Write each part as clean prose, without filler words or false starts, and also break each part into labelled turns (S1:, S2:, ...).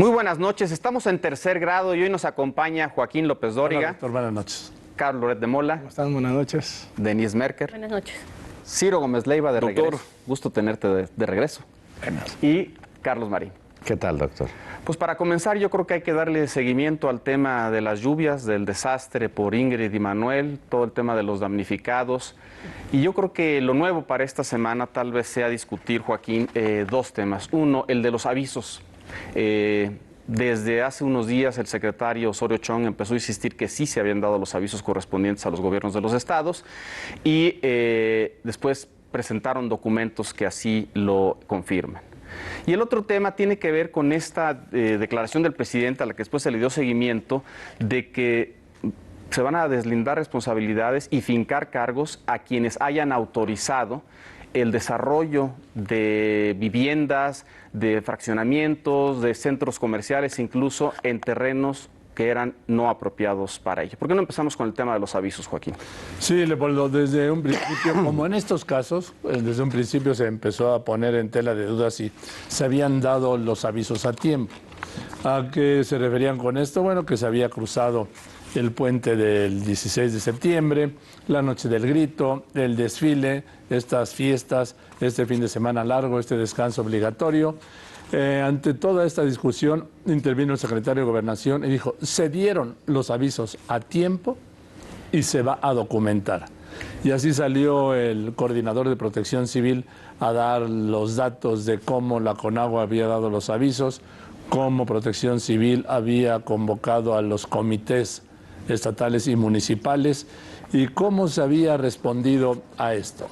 S1: Muy buenas noches, estamos en tercer grado y hoy nos acompaña Joaquín López Dóriga.
S2: Hola, doctor, buenas noches.
S1: Carlos Loret de Mola.
S3: ¿Cómo están? Buenas noches.
S1: Denise Merker.
S4: Buenas noches.
S1: Ciro Gómez Leiva de
S5: Doctor.
S1: regreso. Gusto tenerte de regreso. Y Carlos Marín.
S5: ¿Qué tal, doctor?
S1: Pues para comenzar, yo creo que hay que darle seguimiento al tema de las lluvias, del desastre por Ingrid y Manuel, todo el tema de los damnificados. Y yo creo que lo nuevo para esta semana tal vez sea discutir, Joaquín, dos temas. Uno, el de los avisos. Desde hace unos días el secretario Osorio Chong empezó a insistir que sí se habían dado los avisos correspondientes a los gobiernos de los estados y después presentaron documentos que así lo confirman. Y el otro tema tiene que ver con esta declaración del presidente a la que después se le dio seguimiento de que se van a deslindar responsabilidades y fincar cargos a quienes hayan autorizado el desarrollo de viviendas, de fraccionamientos, de centros comerciales, incluso en terrenos que eran no apropiados para ello. ¿Por qué no empezamos con el tema de los avisos, Joaquín?
S2: Sí, Leopoldo, desde un principio, como en estos casos, desde un principio se empezó a poner en tela de dudas si se habían dado los avisos a tiempo. ¿A qué se referían con esto? Bueno, que se había cruzado el puente del 16 de septiembre, la noche del grito, el desfile, estas fiestas, este fin de semana largo, este descanso obligatorio. Ante toda esta discusión intervino el secretario de Gobernación y dijo, se dieron los avisos a tiempo y se va a documentar. Y así salió el coordinador de Protección Civil a dar los datos de cómo la CONAGUA había dado los avisos, cómo Protección Civil había convocado a los comités estatales y municipales y cómo se había respondido a esto.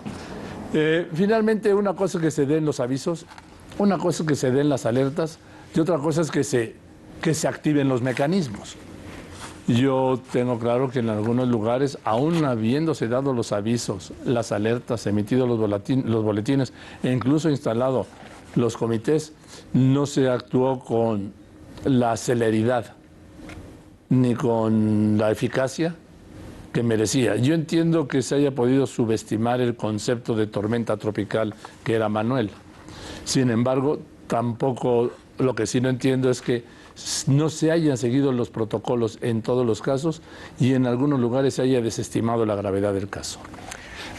S2: Finalmente, una cosa es que se den los avisos, una cosa es que se den las alertas y otra cosa es que se activen los mecanismos. Yo tengo claro que en algunos lugares, aún habiéndose dado los avisos, las alertas, emitidos los boletines e incluso instalado los comités, no se actuó con la celeridad ni con la eficacia que merecía. Yo entiendo que se haya podido subestimar el concepto de tormenta tropical que era Manuel. Sin embargo, tampoco, lo que sí no entiendo es que no se hayan seguido los protocolos en todos los casos y en algunos lugares se haya desestimado la gravedad del caso.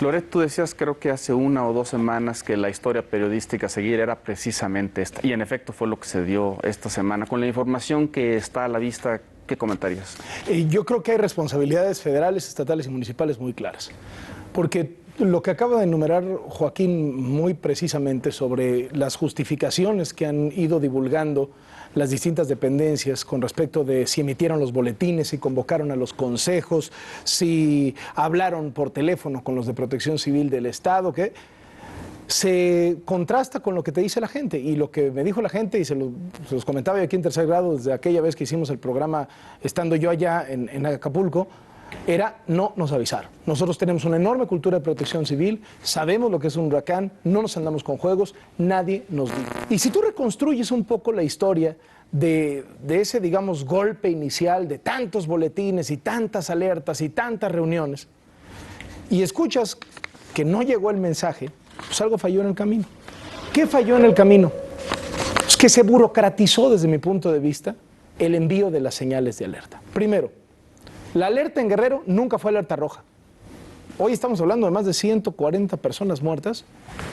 S1: Loret, tú decías, creo que hace 1 o 2 semanas, que la historia periodística a seguir era precisamente esta. Y en efecto fue lo que se dio esta semana. Con la información que está a la vista, ¿qué comentarías?
S3: Yo creo que hay responsabilidades federales, estatales y municipales muy claras. Porque lo que acaba de enumerar Joaquín muy precisamente sobre las justificaciones que han ido divulgando las distintas dependencias con respecto de si emitieron los boletines, si convocaron a los consejos, si hablaron por teléfono con los de Protección Civil del Estado, que se contrasta con lo que te dice la gente. Y lo que me dijo la gente, y se los comentaba yo aquí en tercer grado desde aquella vez que hicimos el programa estando yo allá en Acapulco, era no nos avisaron. Nosotros tenemos una enorme cultura de protección civil, sabemos lo que es un huracán, no nos andamos con juegos, nadie nos dijo. Y si tú reconstruyes un poco la historia de ese, digamos, golpe inicial de tantos boletines y tantas alertas y tantas reuniones, y escuchas que no llegó el mensaje, pues algo falló en el camino. ¿Qué falló en el camino? Es que se burocratizó desde mi punto de vista el envío de las señales de alerta. Primero, la alerta en Guerrero nunca fue alerta roja. Hoy estamos hablando de más de 140 personas muertas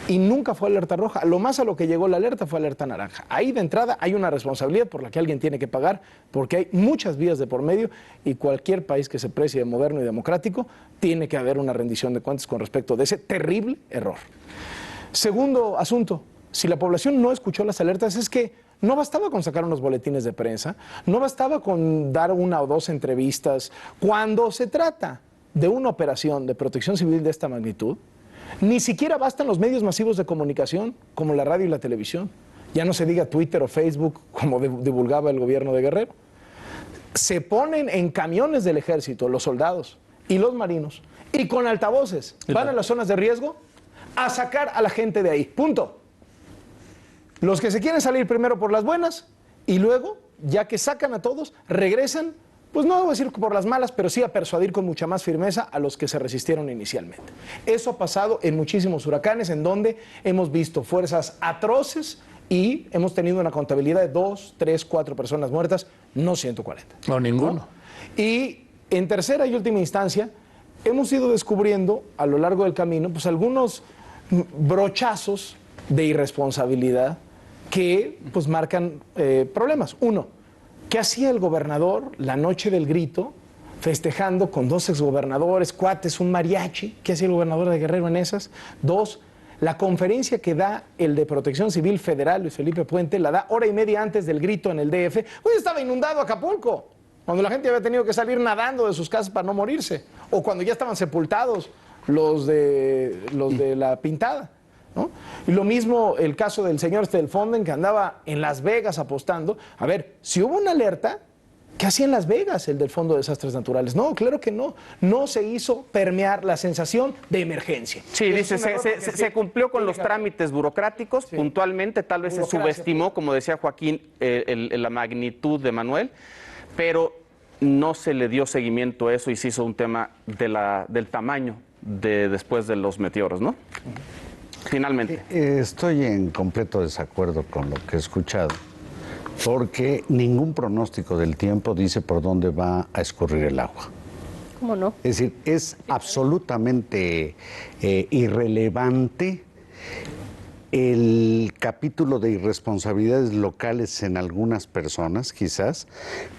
S3: y nunca fue alerta roja. Lo más a lo que llegó la alerta fue alerta naranja. Ahí de entrada hay una responsabilidad por la que alguien tiene que pagar porque hay muchas vías de por medio y cualquier país que se precie de moderno y democrático tiene que haber una rendición de cuentas con respecto de ese terrible error. Segundo asunto, si la población no escuchó las alertas es que no bastaba con sacar unos boletines de prensa, no bastaba con dar 1 o 2 entrevistas. Cuando se trata de una operación de protección civil de esta magnitud, ni siquiera bastan los medios masivos de comunicación como la radio y la televisión. Ya no se diga Twitter o Facebook como divulgaba el gobierno de Guerrero. Se ponen en camiones del ejército los soldados y los marinos y con altavoces van a las zonas de riesgo a sacar a la gente de ahí. Punto. Los que se quieren salir primero por las buenas y luego, ya que sacan a todos, regresan, pues no debo decir por las malas, pero sí a persuadir con mucha más firmeza a los que se resistieron inicialmente. Eso ha pasado en muchísimos huracanes en donde hemos visto fuerzas atroces y hemos tenido una contabilidad de 2, 3, 4 personas muertas, no 140.
S2: No, ninguno.
S3: ¿No? Y en tercera y última instancia, hemos ido descubriendo a lo largo del camino pues algunos brochazos de irresponsabilidad que pues marcan problemas. Uno, ¿qué hacía el gobernador la noche del grito festejando con 2 exgobernadores, cuates, un mariachi? ¿Qué hacía el gobernador de Guerrero en esas? 2, la conferencia que da el de Protección Civil Federal, Luis Felipe Puente, la da hora y media antes del grito en el DF. Hoy estaba inundado Acapulco, cuando la gente había tenido que salir nadando de sus casas para no morirse, o cuando ya estaban sepultados los de la Pintada, ¿no? Y lo mismo el caso del señor del Fonden, que andaba en Las Vegas apostando. A ver, si hubo una alerta, ¿qué hacía en Las Vegas el del Fondo de Desastres Naturales? No, claro que no. No se hizo permear la sensación de emergencia.
S1: Sí, dice, se cumplió con los trámites burocráticos, sí. Puntualmente, tal vez se subestimó, como decía Joaquín, la magnitud de Manuel, pero no se le dio seguimiento a eso y se hizo un tema del tamaño después de los meteoros, ¿no? Finalmente.
S4: Estoy en completo desacuerdo con lo que he escuchado, porque ningún pronóstico del tiempo dice por dónde va a escurrir el agua.
S5: ¿Cómo no?
S4: Es decir, es absolutamente irrelevante el capítulo de irresponsabilidades locales en algunas personas, quizás,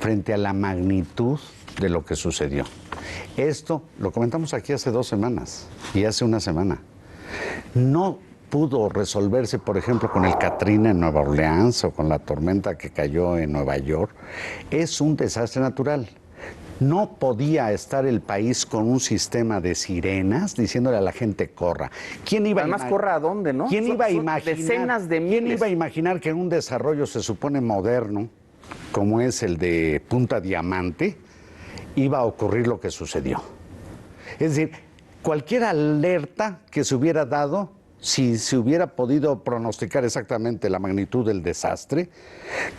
S4: frente a la magnitud de lo que sucedió. Esto lo comentamos aquí hace 2 semanas y hace una semana. No pudo resolverse, por ejemplo, con el Katrina en Nueva Orleans o con la tormenta que cayó en Nueva York. Es un desastre natural. No podía estar el país con un sistema de sirenas diciéndole a la gente corra. ¿Quién iba
S1: Además, corra a dónde, ¿no?
S4: ¿Quién iba a imaginar?
S1: Decenas de miles.
S4: ¿Quién iba a imaginar que en un desarrollo se supone moderno, como es el de Punta Diamante, iba a ocurrir lo que sucedió? Es decir, cualquier alerta que se hubiera dado, si se hubiera podido pronosticar exactamente la magnitud del desastre,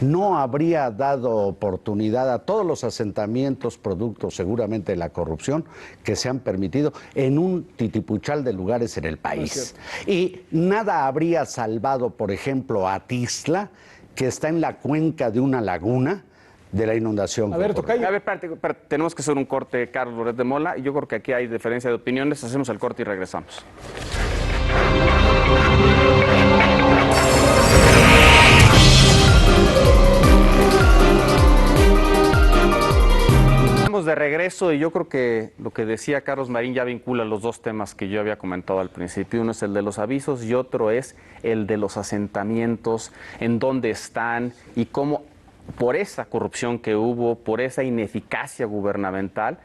S4: no habría dado oportunidad a todos los asentamientos producto seguramente de la corrupción que se han permitido en un titipuchal de lugares en el país. Y nada habría salvado, por ejemplo, a Tizla, que está en la cuenca de una laguna, de la inundación.
S3: A ver, Tocayo.
S1: A ver, tenemos que hacer un corte, Carlos Loret de Mola, y yo creo que aquí hay diferencia de opiniones. Hacemos el corte y regresamos. Estamos de regreso y yo creo que lo que decía Carlos Marín ya vincula los 2 temas que yo había comentado al principio. Uno es el de los avisos y otro es el de los asentamientos, en dónde están y cómo, por esa corrupción que hubo, por esa ineficacia gubernamental,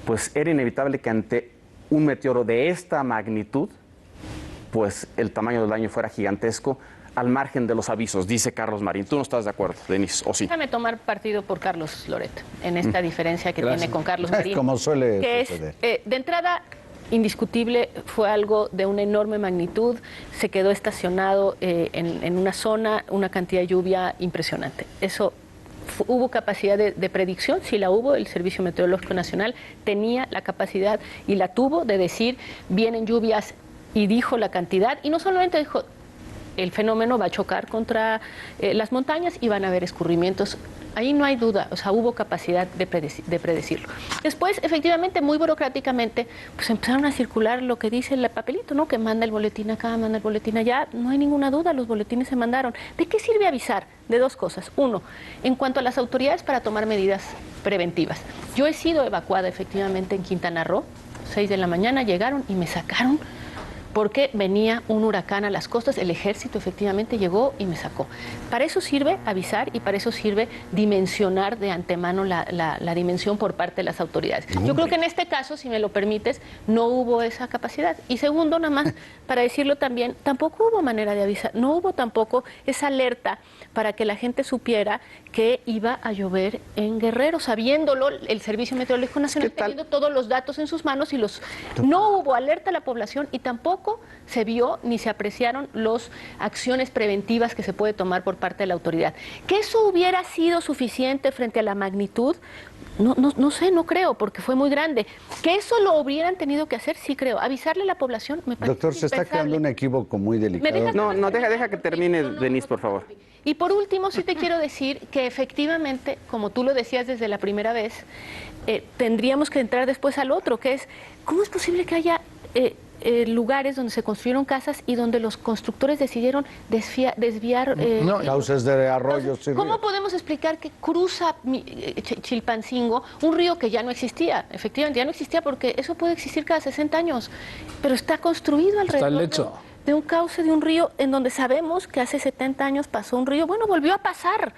S1: pues era inevitable que ante un meteoro de esta magnitud, pues el tamaño del daño fuera gigantesco, al margen de los avisos, dice Carlos Marín. ¿Tú no estás de acuerdo, Denise, o sí?
S5: Déjame tomar partido por Carlos Loret, en esta diferencia que tiene con Carlos Marín.
S4: Como suele
S5: que
S4: suceder.
S5: Es, de entrada, indiscutible, fue algo de una enorme magnitud, se quedó estacionado en una zona, una cantidad de lluvia impresionante. Eso hubo capacidad de predicción, si la hubo, el Servicio Meteorológico Nacional tenía la capacidad y la tuvo de decir, vienen lluvias, y dijo la cantidad, y no solamente dijo, el fenómeno va a chocar contra las montañas y van a haber escurrimientos. Ahí no hay duda, o sea, hubo capacidad de predecirlo. Después, efectivamente, muy burocráticamente, pues empezaron a circular lo que dice el papelito, ¿no? Que manda el boletín acá, manda el boletín allá. No hay ninguna duda, los boletines se mandaron. ¿De qué sirve avisar? De 2 cosas. Uno, en cuanto a las autoridades para tomar medidas preventivas. Yo he sido evacuada, efectivamente, en Quintana Roo. 6 de la mañana llegaron y me sacaron porque venía un huracán a las costas, el ejército efectivamente llegó y me sacó. Para eso sirve avisar y para eso sirve dimensionar de antemano la dimensión por parte de las autoridades. Yo creo que en este caso, si me lo permites, no hubo esa capacidad. Y segundo, nada más, para decirlo también, tampoco hubo manera de avisar, no hubo tampoco esa alerta para que la gente supiera que iba a llover en Guerrero, sabiéndolo el Servicio Meteorológico Nacional, teniendo todos los datos en sus manos, y no hubo alerta a la población y tampoco se vio ni se apreciaron las acciones preventivas que se puede tomar por parte de la autoridad. Que eso hubiera sido suficiente frente a la magnitud, no sé, no creo, porque fue muy grande. Que eso lo hubieran tenido que hacer, sí creo. Avisarle a la población me parece
S4: Doctor, se está creando un equívoco muy delicado.
S1: Deja que termine, Denise, por favor.
S5: Y por último, sí te quiero decir que efectivamente, como tú lo decías desde la primera vez, tendríamos que entrar después al otro, que es, ¿cómo es posible que haya lugares donde se construyeron casas y donde los constructores decidieron desviar...
S4: cauces de arroyos.
S5: ¿Cómo podemos explicar que cruza Chilpancingo un río que ya no existía? Efectivamente, ya no existía porque eso puede existir cada 60 años, pero está construido alrededor de un cauce de un río en donde sabemos que hace 70 años pasó un río. Bueno, volvió a pasar.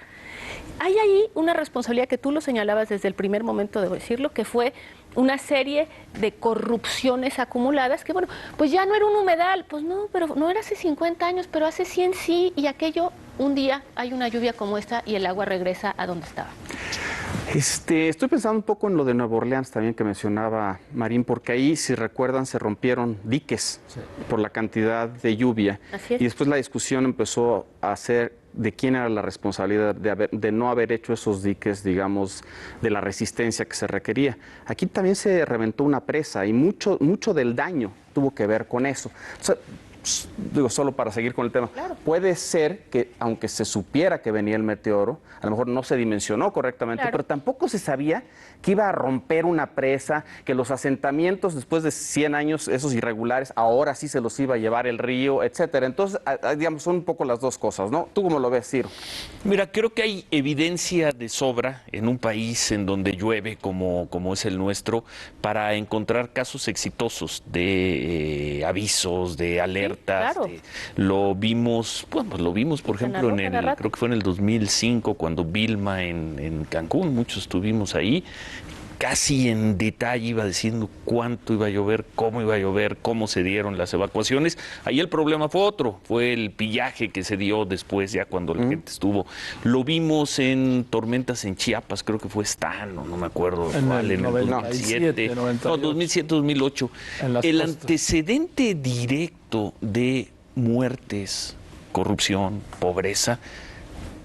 S5: Hay ahí una responsabilidad que tú lo señalabas desde el primer momento de decirlo, que fue una serie de corrupciones acumuladas, que bueno, pues ya no era un humedal, pues no, pero no era hace 50 años, pero hace 100 sí, y aquello, un día hay una lluvia como esta y el agua regresa a donde estaba.
S1: Estoy pensando un poco en lo de Nueva Orleans también que mencionaba Marín, porque ahí, si recuerdan, se rompieron diques por la cantidad de lluvia.
S5: Así es.
S1: Y después la discusión empezó a ser de quién era la responsabilidad de no haber hecho esos diques, digamos, de la resistencia que se requería. Aquí también se reventó una presa y mucho del daño tuvo que ver con eso. O sea, digo, solo para seguir con el tema,
S5: claro,
S1: puede ser que, aunque se supiera que venía el meteoro, a lo mejor no se dimensionó correctamente,
S5: claro,
S1: pero tampoco se sabía que iba a romper una presa, que los asentamientos después de 100 años, esos irregulares, ahora sí se los iba a llevar el río, etcétera. Entonces, digamos, son un poco las dos cosas, ¿no? ¿Tú cómo lo ves, Ciro?
S6: Mira, creo que hay evidencia de sobra en un país en donde llueve como es el nuestro para encontrar casos exitosos de avisos, de alertas. Sí,
S5: claro.
S6: Lo vimos, por ejemplo, creo que fue en el 2005, cuando Vilma en Cancún, muchos estuvimos ahí. Casi en detalle iba diciendo cuánto iba a llover, cómo se dieron las evacuaciones. Ahí el problema fue otro, fue el pillaje que se dio después, ya cuando la gente estuvo. Lo vimos en tormentas en Chiapas, creo que fue Stan, no me acuerdo cuál, en el 2007, 2008. El antecedente directo de muertes, corrupción, pobreza,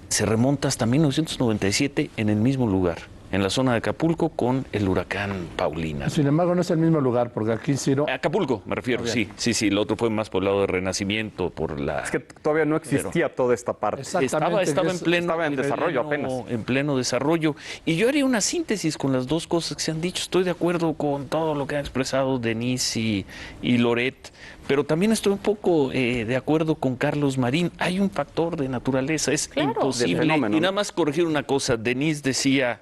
S6: se remonta hasta 1997 en el mismo lugar, en la zona de Acapulco, con el huracán Paulina.
S2: Sin embargo, no es el mismo lugar, porque aquí Ciro...
S6: Acapulco, me refiero, sí. El otro fue más poblado de Renacimiento por la...
S1: Es que todavía no existía toda esta parte.
S6: Estaba en desarrollo apenas. En pleno desarrollo. Y yo haría una síntesis con las dos cosas que se han dicho. Estoy de acuerdo con todo lo que han expresado Denise y Loret, pero también estoy un poco de acuerdo con Carlos Marín. Hay un factor de naturaleza, es imposible. Y nada más corregir una cosa, Denise decía,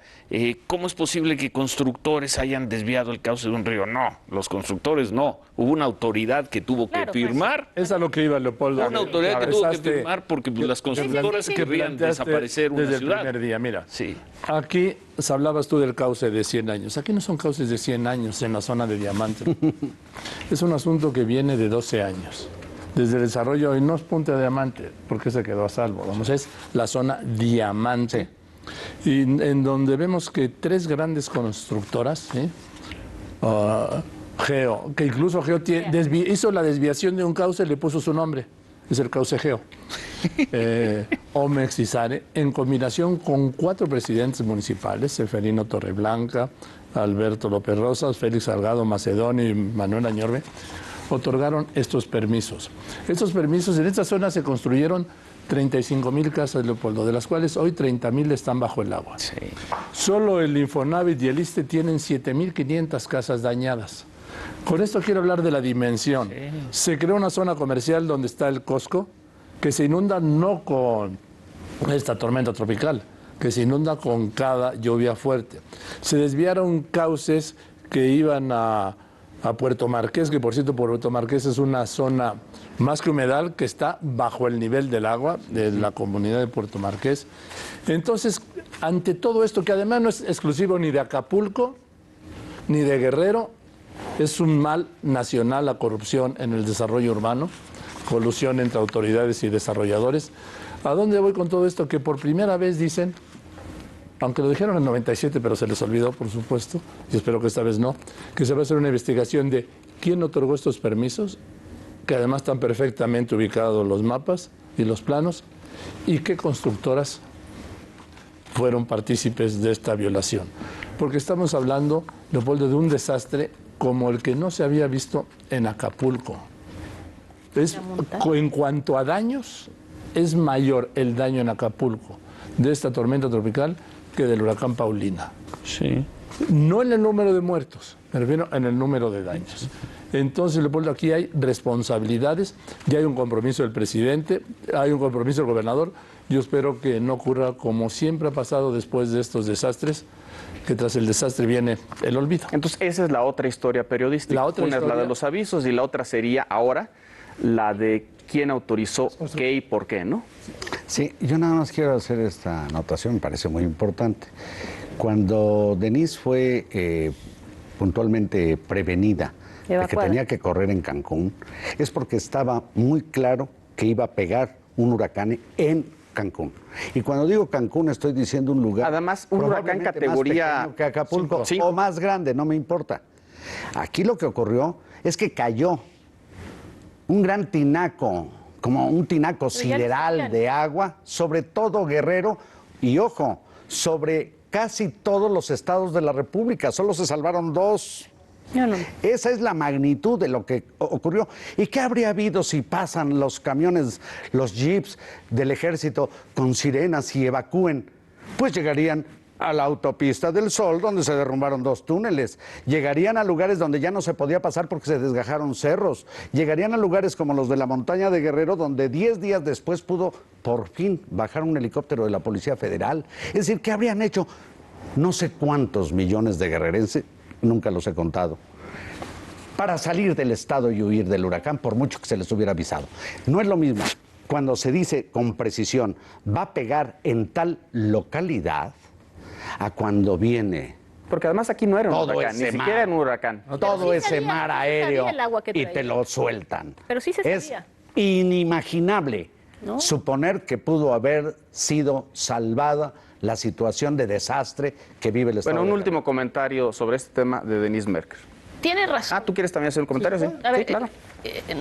S6: ¿cómo es posible que constructores hayan desviado el cauce de un río? No, los constructores no. Hubo una autoridad que tuvo que firmar.
S2: Es a lo que iba, Leopoldo.
S6: Una autoridad que tuvo que firmar porque las constructoras querían desaparecer una ciudad.
S2: Desde el primer día, mira.
S6: Sí.
S2: Aquí hablabas tú del cauce de 100 años. Aquí no son cauces de 100 años en la zona de Diamante. Es un asunto que viene de 12 años. Desde el desarrollo, y no es Punta Diamante, porque se quedó a salvo. Vamos, es la zona Diamante. Y en donde vemos que 3 grandes constructoras, Geo, que incluso Geo hizo la desviación de un cauce y le puso su nombre. Es el cauce Geo. Omex y Sare, en combinación con 4 presidentes municipales, Seferino Torreblanca, Alberto López Rosas, Félix Salgado Macedonio y Manuel Añorbe, otorgaron estos permisos. Estos permisos, en esta zona se construyeron 35,000 casas, Leopoldo, de las cuales hoy 30,000 están bajo el agua.
S6: Sí.
S2: Solo el Infonavit y el ISSSTE tienen 7,500 casas dañadas. Con esto quiero hablar de la dimensión. Sí. Se creó una zona comercial donde está el Costco, que se inunda no con esta tormenta tropical, que se inunda con cada lluvia fuerte. Se desviaron cauces que iban a Puerto Marqués, que por cierto Puerto Marqués es una zona más que humedal que está bajo el nivel del agua de la comunidad de Puerto Marqués. Entonces, ante todo esto, que además no es exclusivo ni de Acapulco ni de Guerrero, es un mal nacional la corrupción en el desarrollo urbano, colusión entre autoridades y desarrolladores. ¿A dónde voy con todo esto? Que por primera vez dicen, aunque lo dijeron en 97, pero se les olvidó, por supuesto, y espero que esta vez no, que se va a hacer una investigación de quién otorgó estos permisos, que además están perfectamente ubicados los mapas y los planos, y qué constructoras fueron partícipes de esta violación. Porque estamos hablando, Leopoldo, de un desastre como el que no se había visto en Acapulco. En cuanto a daños, es mayor el daño en Acapulco de esta tormenta tropical que del huracán Paulina.
S6: Sí.
S2: No en el número de muertos, me refiero en el número de daños. Entonces, Leopoldo, aquí hay responsabilidades, ya hay un compromiso del presidente, hay un compromiso del gobernador. Yo espero que no ocurra como siempre ha pasado después de estos desastres, que tras el desastre viene el olvido.
S1: Entonces, esa es la otra historia periodística.
S2: La otra
S1: Una es la de los avisos y la otra sería ahora la de quién autorizó qué y por qué, ¿no?
S4: Sí, yo nada más quiero hacer esta anotación, me parece muy importante. Cuando Denise fue puntualmente prevenida de que tenía que correr en Cancún, es porque estaba muy claro que iba a pegar un huracán en Cancún. Y cuando digo Cancún estoy diciendo un lugar...
S1: Además, un huracán categoría...
S4: más pequeño que Acapulco, o más grande, no me importa. Aquí lo que ocurrió es que cayó un gran tinaco, como un tinaco sideral de agua, sobre todo Guerrero, y ojo, sobre casi todos los estados de la República. Solo se salvaron 2.
S5: No.
S4: Esa es la magnitud de lo que ocurrió. ¿Y qué habría habido si pasan los camiones, los jeeps del ejército con sirenas y evacúen? Pues llegarían a la autopista del Sol, donde se derrumbaron 2 túneles. Llegarían a lugares donde ya no se podía pasar porque se desgajaron cerros. Llegarían a lugares como los de la montaña de Guerrero, donde 10 días después pudo por fin bajar un helicóptero de la Policía Federal. Es decir, ¿qué habrían hecho? No sé cuántos millones de guerrerenses, nunca los he contado, para salir del estado y huir del huracán, por mucho que se les hubiera avisado. No es lo mismo cuando se dice con precisión, va a pegar en tal localidad, a cuando viene.
S1: Porque además aquí no era un huracán, ni siquiera era un huracán.
S4: Todo ese mar aéreo y te lo sueltan.
S5: Pero sí se sabía.
S4: Es inimaginable suponer que pudo haber sido salvada la situación de desastre que vive el Estado.
S1: Bueno, un último comentario sobre este tema de Denise Merker.
S5: Tiene razón.
S1: ¿Tú quieres también hacer un comentario? Sí,
S5: A ver,
S1: claro.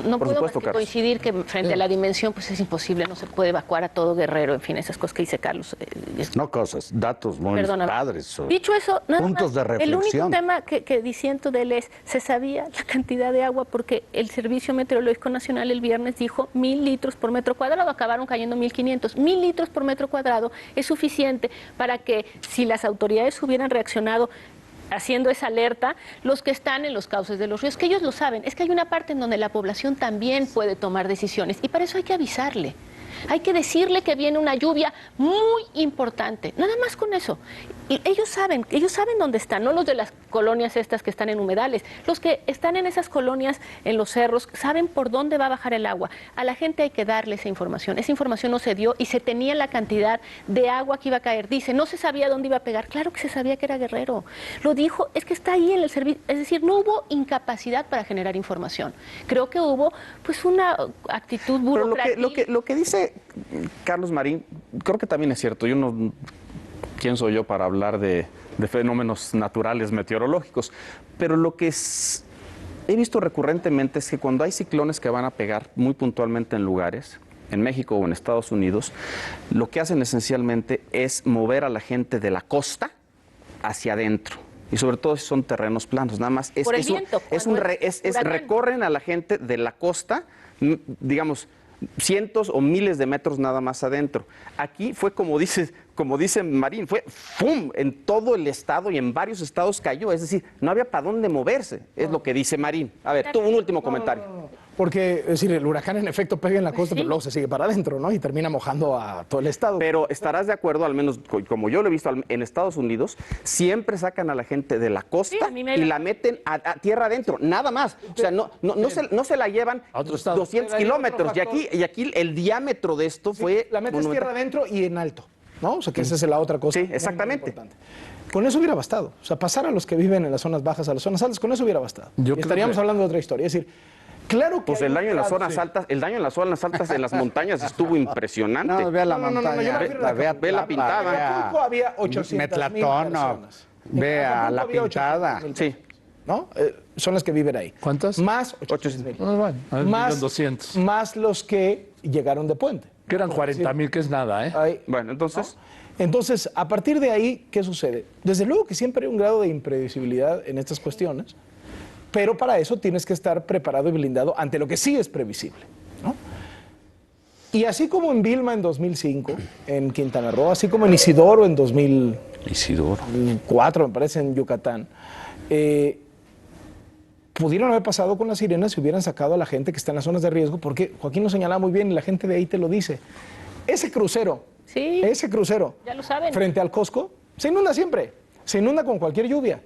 S5: No
S1: Por
S5: puedo
S1: supuesto,
S5: más que
S1: Carlos.
S5: coincidir que frente a la dimensión pues es imposible, no se puede evacuar a todo Guerrero, en fin, esas cosas que dice Carlos.
S4: No cosas, datos muy padres.
S5: Dicho eso, nada
S4: puntos
S5: más,
S4: de reflexión.
S5: el único tema que disiento de él es, se sabía la cantidad de agua porque el Servicio Meteorológico Nacional el viernes dijo 1,000 litros por metro cuadrado, acabaron cayendo 1,500. 1,000 litros por metro cuadrado es suficiente para que si las autoridades hubieran reaccionado haciendo esa alerta, los que están en los cauces de los ríos, que ellos lo saben, es que hay una parte en donde la población también puede tomar decisiones y para eso hay que avisarle. Hay que decirle que viene una lluvia muy importante, nada más con eso. Y ellos saben dónde están, no los de las colonias estas que están en humedales, los que están en esas colonias, en los cerros, saben por dónde va a bajar el agua. A la gente hay que darle esa información no se dio y se tenía la cantidad de agua que iba a caer. Dice, no se sabía dónde iba a pegar, claro que se sabía que era Guerrero. Lo dijo, es que está ahí en el servicio, es decir, no hubo incapacidad para generar información. Creo que hubo pues una actitud burocrática.
S1: Pero lo que dice Carlos Marín, creo que también es cierto. ¿Quién soy yo para hablar de fenómenos naturales meteorológicos? Pero lo que he visto recurrentemente es que cuando hay ciclones que van a pegar muy puntualmente en lugares, en México o en Estados Unidos, lo que hacen esencialmente es mover a la gente de la costa hacia adentro. Y sobre todo si son terrenos planos, nada más. Recorren a la gente de la costa, digamos, cientos o miles de metros nada más adentro. Aquí fue como dice Marín, fue ¡fum! En todo el estado y en varios estados cayó, es decir, no había para dónde moverse, es lo que dice Marín. A ver, tú un último comentario.
S3: Porque, es decir, el huracán en efecto pega en la costa, pero luego se sigue para adentro, ¿no? Y termina mojando a todo el estado.
S1: Pero estarás de acuerdo, al menos como yo lo he visto en Estados Unidos, siempre sacan a la gente de la costa y la meten a tierra adentro, nada más. O sea, no se la llevan a 200 kilómetros. Y aquí el diámetro de esto fue...
S3: La metes tierra adentro y en alto, ¿no? O sea, que esa es la otra cosa.
S1: Sí, exactamente.
S3: Muy con eso hubiera bastado. O sea, pasar a los que viven en las zonas bajas a las zonas altas, con eso hubiera bastado. Estaríamos hablando de otra historia. Es decir, Claro que
S1: Pues
S3: hay
S1: el daño en las
S3: un grado,
S1: zonas
S3: sí.
S1: altas, el daño en las zonas altas de las montañas estuvo impresionante.
S4: No, vea la
S3: No, no, no, no, yo
S4: montaña,
S3: me refiero a la
S1: ve la pintada.
S3: En Acapulco había 800,000
S4: Metlatón,
S3: personas. En
S4: vea
S3: Acapulco
S4: la
S3: había
S4: pintada.
S3: 800,000
S1: Sí.
S3: ¿no? Son las que viven ahí.
S2: ¿Cuántas?
S3: Más 800,000.
S2: Bueno,
S3: Más
S2: 200.
S3: Más los que llegaron de puente.
S2: Que eran 40,000, que es nada, ¿eh?
S3: Ahí,
S1: Bueno, entonces,
S3: Entonces, a partir de ahí, ¿qué sucede? Desde luego que siempre hay un grado de imprevisibilidad en estas cuestiones, pero para eso tienes que estar preparado y blindado ante lo que sí es previsible, ¿no? Y así como en Vilma en 2005, en Quintana Roo, así como en Isidoro en 2004, me parece, en Yucatán, pudieron haber pasado con las sirenas si hubieran sacado a la gente que está en las zonas de riesgo, porque Joaquín lo señalaba muy bien y la gente de ahí te lo dice. Ese crucero,
S5: Ya lo saben.
S3: frente al Costco, se inunda siempre, se inunda con cualquier lluvia.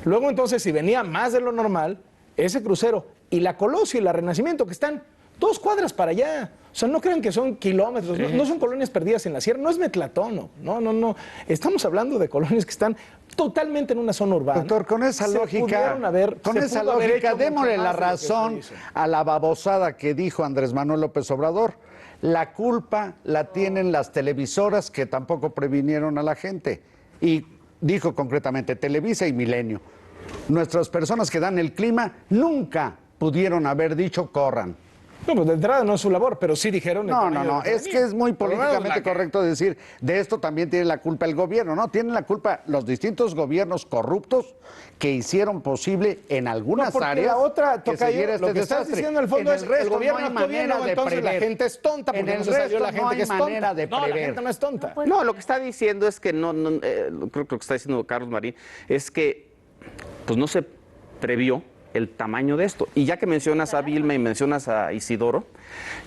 S3: Luego entonces, si venía más de lo normal, ese crucero y la Colosio y la Renacimiento, que están 2 cuadras para allá. O sea, no crean que son kilómetros, no son colonias perdidas en la sierra, no es Metlatón, no. Estamos hablando de colonias que están totalmente en una zona urbana.
S4: Doctor, con esa lógica, démosle la razón a la babosada que dijo Andrés Manuel López Obrador. La culpa la tienen las televisoras que tampoco previnieron a la gente. Y dijo concretamente Televisa y Milenio. Nuestras personas que dan el clima nunca pudieron haber dicho corran.
S3: No, pues de entrada no es su labor, pero sí dijeron...
S4: No, es que es muy políticamente correcto decir, de esto también tiene la culpa el gobierno, ¿no? Tienen la culpa los distintos gobiernos corruptos que hicieron posible en algunas áreas
S3: la otra,
S4: que se diera
S3: lo que estás diciendo al fondo es el gobierno actuó bien, entonces la gente es tonta, porque
S4: en el
S3: no se salió
S4: resto
S3: la gente que es tonta.
S4: manera de
S3: No, la
S4: prever.
S3: gente no es tonta.
S1: no, lo que está diciendo es que creo que lo que está diciendo Carlos Marín es que pues no se previó el tamaño de esto. Y ya que mencionas a Vilma y mencionas a Isidoro,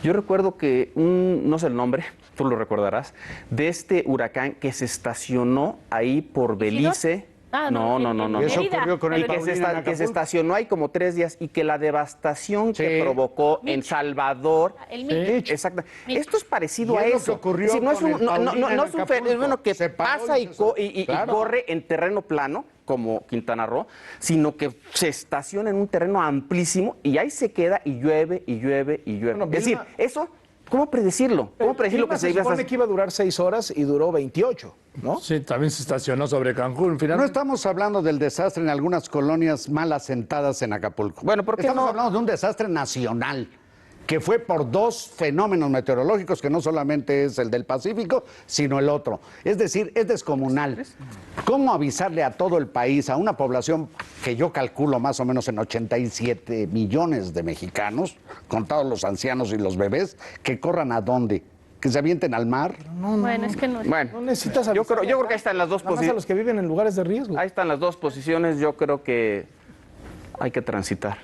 S1: yo recuerdo que no sé el nombre, tú lo recordarás, de este huracán que se estacionó ahí por Belice. No.
S4: Eso ocurrió con el Paulina en
S1: Que se estacionó ahí como 3 días y que la devastación que provocó en Salvador. Exacto. Esto es parecido a
S4: es lo
S1: eso.
S4: que ocurrió
S1: Es decir, no es
S4: con el Paulina en
S1: no es un
S4: Acapulco.
S1: fenómeno que
S4: Se paró
S1: pasa y
S4: claro.
S1: corre en terreno plano, como Quintana Roo, sino que se estaciona en un terreno amplísimo y ahí se queda y llueve y llueve y llueve.
S3: Bueno,
S1: es decir, eso, ¿cómo predecirlo? ¿Cómo predecirlo que se iba a
S3: supone que iba a durar 6 horas y duró 28, ¿no?
S2: Sí, también se estacionó sobre Cancún.
S4: No
S2: Finalmente,
S4: estamos hablando del desastre en algunas colonias mal asentadas en Acapulco.
S1: Bueno, ¿por qué
S4: estamos
S1: no?
S4: hablando de un desastre nacional que fue por 2 fenómenos meteorológicos que no solamente es el del Pacífico, sino el otro. Es decir, es descomunal. ¿Cómo avisarle a todo el país, a una población que yo calculo más o menos en 87 millones de mexicanos, contados los ancianos y los bebés, que corran a dónde? ¿Que se avienten al mar?
S5: Bueno, es que no.
S1: Bueno,
S3: No necesitas
S1: yo creo
S3: avisarle
S1: que ahí están las dos
S3: nada más a los
S1: posiciones.
S3: que viven en lugares de riesgo.
S1: Ahí están las dos posiciones. Yo creo que hay que transitar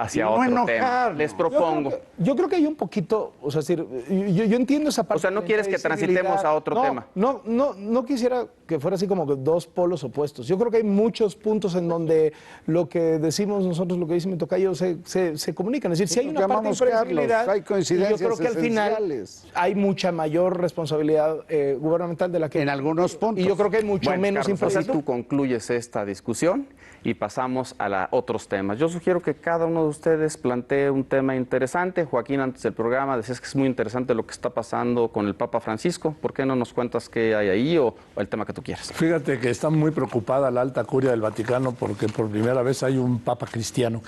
S1: hacia
S4: No
S1: otro tema.
S4: enojarnos.
S1: Les propongo.
S3: Yo creo que hay un poquito, o sea, es decir, yo entiendo esa parte.
S1: O sea, ¿no
S3: de la
S1: quieres que
S3: imprevisibilidad.
S1: transitemos a otro tema?
S3: No quisiera que fuera así como que 2 polos opuestos. Yo creo que hay muchos puntos en donde lo que decimos nosotros, lo que dice mi tocayo, se comunican. Es decir, si hay una parte de
S4: llamamos, Carlos,
S3: imprevisibilidad,
S4: hay coincidencias
S3: y yo creo que al final
S4: esenciales.
S3: hay mucha mayor responsabilidad gubernamental de la que...
S4: En algunos puntos.
S3: Y yo creo que hay mucho
S1: Bueno,
S3: menos
S1: Carlos, entonces
S3: imprevisibilidad.
S1: tú concluyes esta discusión y pasamos a otros temas. Yo sugiero que cada uno de ustedes plantee un tema interesante. Joaquín, antes del programa decías que es muy interesante lo que está pasando con el Papa Francisco. ¿Por qué no nos cuentas qué hay ahí o el tema que tú quieras?
S2: fíjate que está muy preocupada la alta curia del Vaticano porque por primera vez hay un papa cristiano,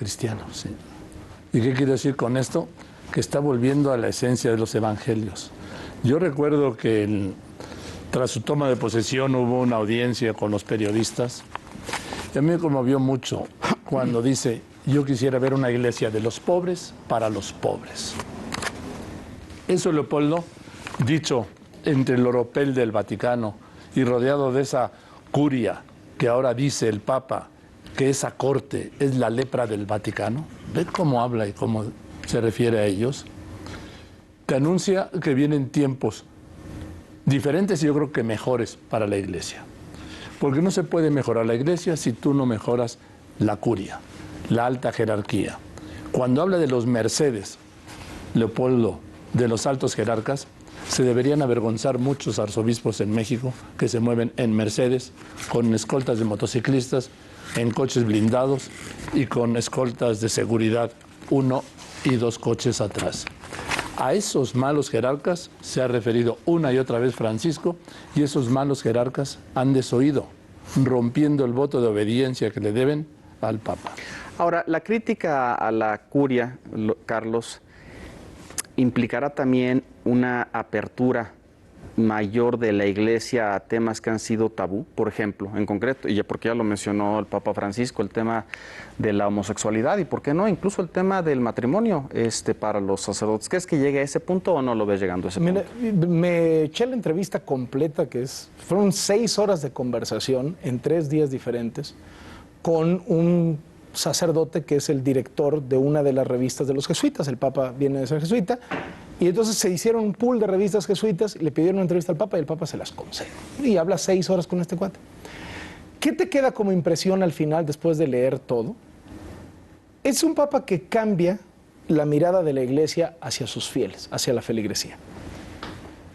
S2: sí. ¿Y qué quiero decir con esto? Que está volviendo a la esencia de los evangelios. Yo recuerdo que tras su toma de posesión hubo una audiencia con los periodistas y a mí me conmovió mucho cuando dice: yo quisiera ver una iglesia de los pobres para los pobres. Eso, Leopoldo, dicho entre el oropel del Vaticano y rodeado de esa curia que ahora dice el Papa que esa corte es la lepra del Vaticano. ¿Ve cómo habla y cómo se refiere a ellos? Te anuncia que vienen tiempos diferentes y yo creo que mejores para la iglesia. Porque no se puede mejorar la iglesia si tú no mejoras la curia, la alta jerarquía. Cuando habla de los mercedes, Leopoldo, de los altos jerarcas, se deberían avergonzar muchos arzobispos en México que se mueven en Mercedes, con escoltas de motociclistas, en coches blindados y con escoltas de seguridad 1 y 2 coches atrás. A esos malos jerarcas se ha referido una y otra vez Francisco, y esos malos jerarcas han desoído, rompiendo el voto de obediencia que le deben al Papa.
S1: Ahora, la crítica a la curia, Carlos, implicará también una apertura mayor de la Iglesia a temas que han sido tabú, por ejemplo, en concreto, y porque ya lo mencionó el Papa Francisco, el tema de la homosexualidad y, ¿por qué no?, incluso el tema del matrimonio para los sacerdotes. ¿Crees que llegue a ese punto o no lo ves llegando a ese punto?
S3: Me eché la entrevista completa, fueron 6 horas de conversación en 3 días diferentes con un sacerdote que es el director de una de las revistas de los jesuitas. El Papa viene de ser jesuita. Y entonces se hicieron un pool de revistas jesuitas, le pidieron una entrevista al Papa y el Papa se las concede. Y habla 6 horas con este cuate. ¿Qué te queda como impresión al final después de leer todo? Es un Papa que cambia la mirada de la Iglesia hacia sus fieles, hacia la feligresía.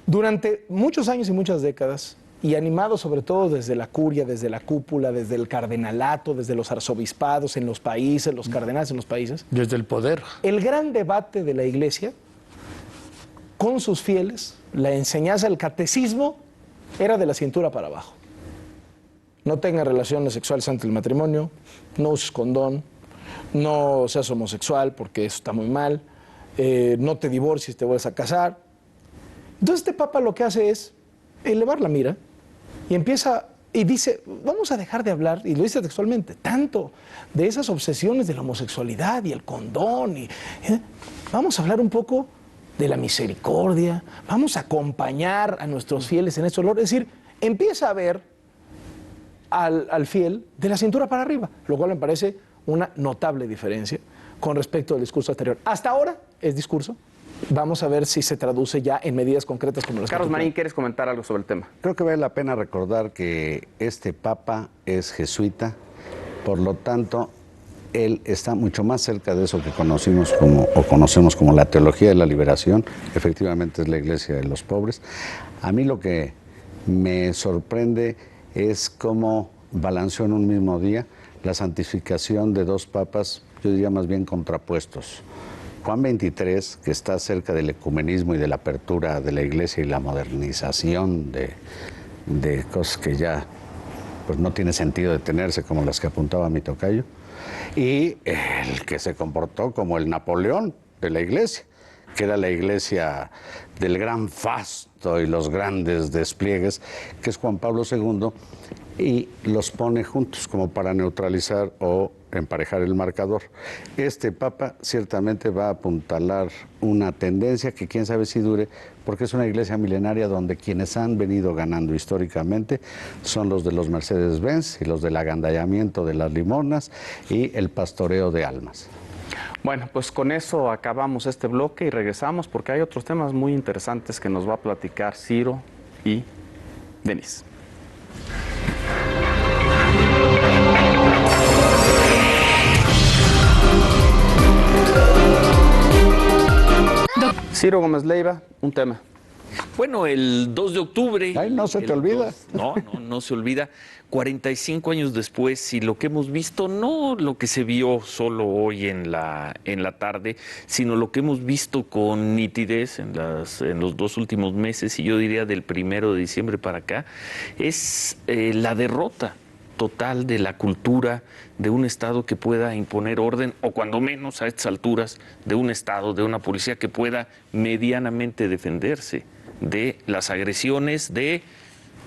S3: Durante muchos años y muchas décadas, y animado sobre todo desde la curia, desde la cúpula, desde el cardenalato, desde los arzobispados en los países, los cardenales en los países.
S2: Desde el poder.
S3: El gran debate de la Iglesia con sus fieles, la enseñanza, el catecismo, era de la cintura para abajo. No tengas relaciones sexuales antes del matrimonio, no uses condón, no seas homosexual porque eso está muy mal, no te divorcies, te vuelves a casar. Entonces este Papa lo que hace es elevar la mira y empieza y dice, vamos a dejar de hablar, y lo dice textualmente, tanto de esas obsesiones de la homosexualidad y el condón, vamos a hablar un poco de la misericordia, vamos a acompañar a nuestros fieles en este dolor. Es decir, empieza a ver al fiel de la cintura para arriba, lo cual me parece una notable diferencia con respecto al discurso anterior. Hasta ahora es discurso. Vamos a ver si se traduce ya en medidas concretas como las que...
S1: Carlos Marín, ¿quieres comentar algo sobre el tema?
S4: Creo que vale la pena recordar que este Papa es jesuita, por lo tanto, él está mucho más cerca de eso que conocemos como la teología de la liberación. Efectivamente es la iglesia de los pobres. A mí lo que me sorprende es cómo balanceó en un mismo día la santificación de 2 papas, yo diría más bien contrapuestos. Juan XXIII, que está cerca del ecumenismo y de la apertura de la iglesia y la modernización de cosas que ya pues, no tiene sentido detenerse, como las que apuntaba mi tocayo, y el que se comportó como el Napoleón de la iglesia, que era la iglesia del gran fasto y los grandes despliegues, que es Juan Pablo II, y los pone juntos como para neutralizar o emparejar el marcador. Este Papa ciertamente va a apuntalar una tendencia que quién sabe si dure, porque es una iglesia milenaria donde quienes han venido ganando históricamente son los de los Mercedes-Benz y los del agandallamiento de las limonas y el pastoreo de almas.
S1: Bueno, pues con eso acabamos este bloque y regresamos porque hay otros temas muy interesantes que nos va a platicar Ciro y Denis. Ciro Gómez Leiva, un tema.
S6: Bueno, el 2 de octubre...
S4: Ay, no se te olvida.
S6: No se olvida. 45 años después, y lo que hemos visto, no lo que se vio solo hoy en la tarde, sino lo que hemos visto con nitidez en los 2 últimos meses, y yo diría del 1 de diciembre para acá, es la derrota total de la cultura de un Estado que pueda imponer orden, o cuando menos a estas alturas, de un Estado, de una policía que pueda medianamente defenderse de las agresiones de,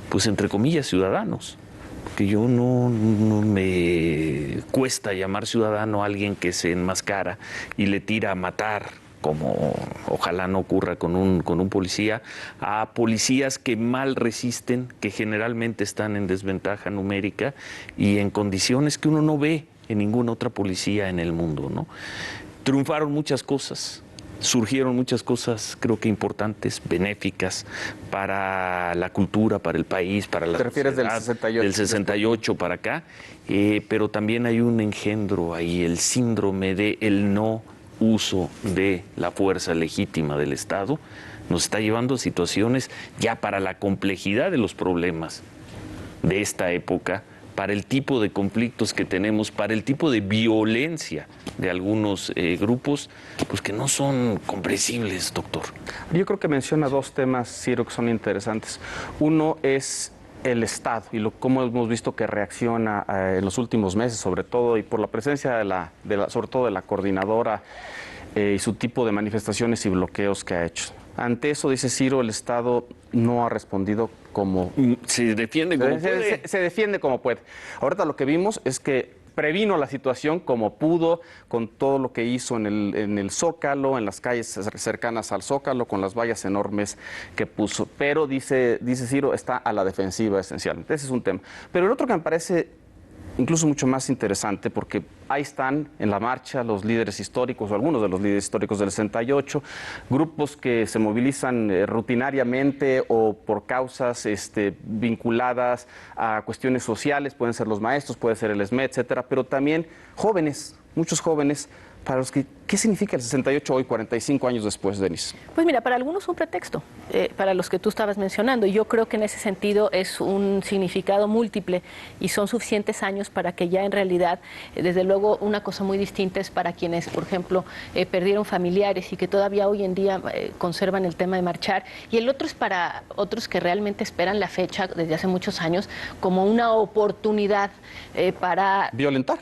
S6: pues entre comillas, ciudadanos. Porque yo no me cuesta llamar ciudadano a alguien que se enmascara y le tira a matar, como ojalá no ocurra con un policía, a policías que mal resisten, que generalmente están en desventaja numérica y en condiciones que uno no ve en ninguna otra policía en el mundo, ¿no? Triunfaron muchas cosas, surgieron muchas cosas, creo que importantes, benéficas para la cultura, para el país, para la
S1: ¿Te refieres
S6: sociedad,
S1: del 68?
S6: Del 68 para acá, pero también hay un engendro ahí, el síndrome de el no uso de la fuerza legítima del Estado, nos está llevando a situaciones ya para la complejidad de los problemas de esta época, para el tipo de conflictos que tenemos, para el tipo de violencia de algunos grupos, pues que no son comprensibles, doctor.
S1: Yo creo que menciona dos temas, Ciro, que son interesantes. Uno es el Estado y cómo hemos visto que reacciona en los últimos meses, sobre todo, y por la presencia sobre todo de la coordinadora y su tipo de manifestaciones y bloqueos que ha hecho. Ante eso, dice Ciro, el Estado no ha respondido como...
S6: Se defiende como puede.
S1: Se defiende como puede. Ahorita lo que vimos es que previno la situación como pudo, con todo lo que hizo en el Zócalo, en las calles cercanas al Zócalo, con las vallas enormes que puso. Pero dice Ciro, está a la defensiva esencialmente. Ese es un tema. Pero el otro que me parece incluso mucho más interesante, porque ahí están en la marcha los líderes históricos, o algunos de los líderes históricos del 68, grupos que se movilizan rutinariamente o por causas vinculadas a cuestiones sociales, pueden ser los maestros, puede ser el SME, etcétera, pero también jóvenes, muchos jóvenes, para los que, ¿qué significa el 68 hoy, 45 años después, Denise?
S5: Pues mira, para algunos un pretexto, para los que tú estabas mencionando. Yo creo que en ese sentido es un significado múltiple y son suficientes años para que ya en realidad, desde luego, una cosa muy distinta es para quienes, por ejemplo, perdieron familiares y que todavía hoy en día conservan el tema de marchar, y el otro es para otros que realmente esperan la fecha desde hace muchos años como una oportunidad para...
S1: Violentar.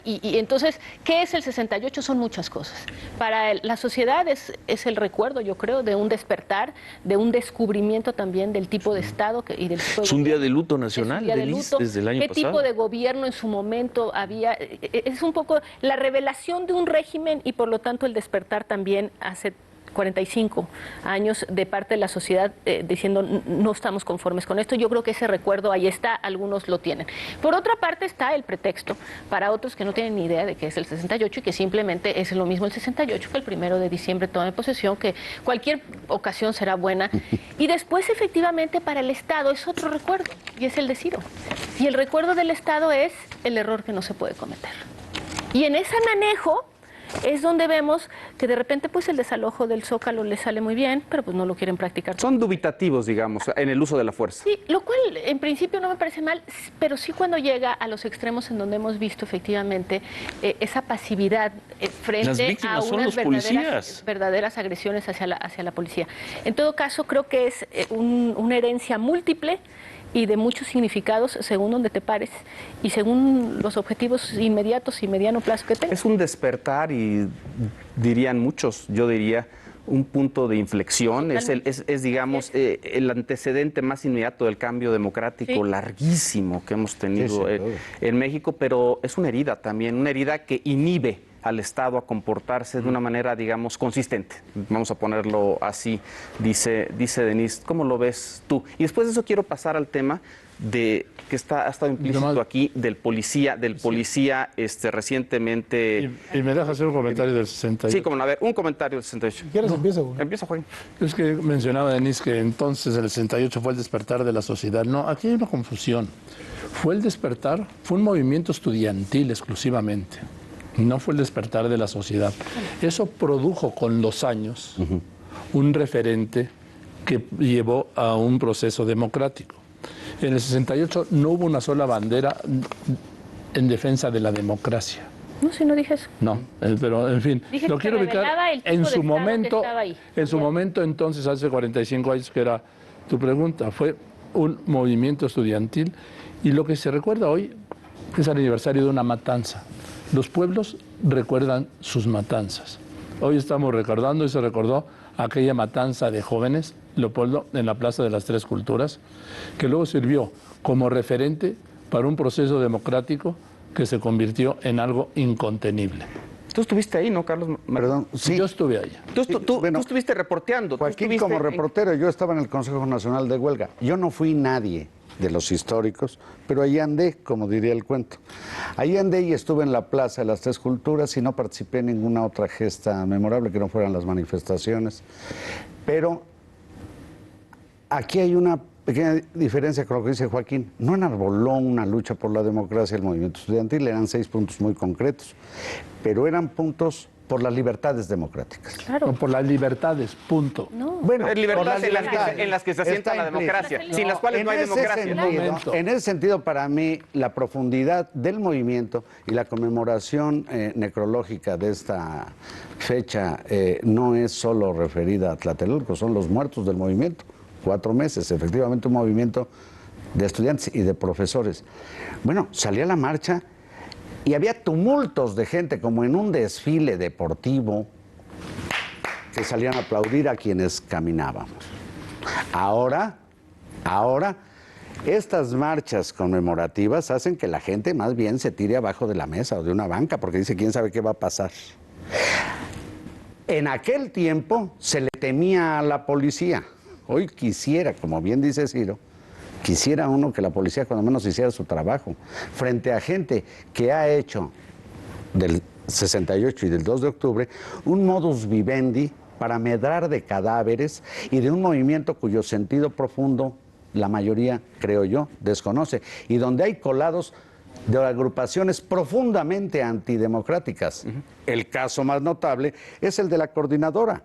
S5: Y entonces, ¿qué es el 68? Son muchas cosas. Para la sociedad es el recuerdo, yo creo, de un despertar, de un descubrimiento también del tipo de Estado y del tipo de...
S6: Es un día de luto nacional,
S5: Denise,
S6: desde el año pasado.
S5: ¿Qué tipo de gobierno en su momento había? Es un poco la revelación de un régimen y por lo tanto el despertar también hace 45 años de parte de la sociedad diciendo no estamos conformes con esto. Yo creo que ese recuerdo ahí está, algunos lo tienen. Por otra parte está el pretexto para otros que no tienen ni idea de qué es el 68 y que simplemente es lo mismo el 68 que el 1 de diciembre toma de posesión, que cualquier ocasión será buena. Y después efectivamente para el Estado es otro recuerdo y es el de Ciro. Y el recuerdo del Estado es el error que no se puede cometer. Y en ese manejo es donde vemos que de repente pues el desalojo del Zócalo les sale muy bien, pero pues no lo quieren practicar.
S1: Son dubitativos, digamos, en el uso de la fuerza.
S5: Sí, lo cual en principio no me parece mal, pero sí cuando llega a los extremos en donde hemos visto efectivamente esa pasividad frente a unas verdaderas agresiones hacia la policía. En todo caso, creo que es una herencia múltiple y de muchos significados según donde te pares y según los objetivos inmediatos y mediano plazo que tengas.
S1: Es un despertar y dirían muchos, yo diría, un punto de inflexión, es digamos, el antecedente más inmediato del cambio democrático larguísimo que hemos tenido en México, pero es una herida también, una herida que inhibe al Estado a comportarse de una manera, digamos, consistente. Vamos a ponerlo así, dice Denise. ¿Cómo lo ves tú? Y después de eso quiero pasar al tema de que ha estado implícito aquí del policía recientemente...
S2: Y me dejas hacer un comentario del 68.
S1: Sí, como a ver, un comentario del 68.
S3: ¿Quieres empieza, Juan?
S1: Empieza, Juan.
S2: Es que mencionaba Denise que entonces el 68 fue el despertar de la sociedad. No, aquí hay una confusión. Fue el despertar, fue un movimiento estudiantil exclusivamente. No fue el despertar de la sociedad. Eso produjo con los años un referente que llevó a un proceso democrático. En el 68 no hubo una sola bandera en defensa de la democracia.
S5: No, si no dije eso.
S2: No, pero en fin,
S5: dije
S2: lo quiero ubicar en su momento, entonces hace 45 años que era tu pregunta, fue un movimiento estudiantil y lo que se recuerda hoy es el aniversario de una matanza. Los pueblos recuerdan sus matanzas. Hoy estamos recordando y se recordó aquella matanza de jóvenes, Leopoldo, en la Plaza de las Tres Culturas, que luego sirvió como referente para un proceso democrático que se convirtió en algo incontenible.
S1: Tú estuviste ahí, ¿no, Carlos?
S4: Perdón, sí.
S2: Yo estuve ahí.
S1: Tú estuviste reporteando.
S4: Joaquín, como reportero, yo estaba en el Consejo Nacional de Huelga. Yo no fui nadie de los históricos, pero ahí andé, como diría el cuento. Ahí andé y estuve en la Plaza de las Tres Culturas y no participé en ninguna otra gesta memorable que no fueran las manifestaciones. Pero aquí hay una pequeña diferencia con lo que dice Joaquín. No enarboló una lucha por la democracia el movimiento estudiantil, eran 6 puntos muy concretos, pero eran puntos por las libertades democráticas.
S5: Claro.
S2: No, por las libertades, punto.
S5: No.
S4: Bueno,
S1: Hay
S4: por
S1: libertades
S4: las
S1: en las que se asienta
S4: Está
S1: la
S4: implícito.
S1: democracia, sin las cuales no hay democracia.
S4: En ese sentido, para mí, la profundidad del movimiento y la conmemoración necrológica de esta fecha no es solo referida a Tlatelolco, son los muertos del movimiento. 4 meses, efectivamente, un movimiento de estudiantes y de profesores. Bueno, salí a la marcha y había tumultos de gente, como en un desfile deportivo, que salían a aplaudir a quienes caminábamos. Ahora, estas marchas conmemorativas hacen que la gente más bien se tire abajo de la mesa o de una banca, porque dice, ¿quién sabe qué va a pasar? En aquel tiempo se le temía a la policía. Hoy quisiera, como bien dice Ciro, quisiera uno que la policía cuando menos hiciera su trabajo. Frente a gente que ha hecho del 68 y del 2 de octubre un modus vivendi para medrar de cadáveres y de un movimiento cuyo sentido profundo la mayoría, creo yo, desconoce, y donde hay colados de agrupaciones profundamente antidemocráticas. El caso más notable es el de la coordinadora,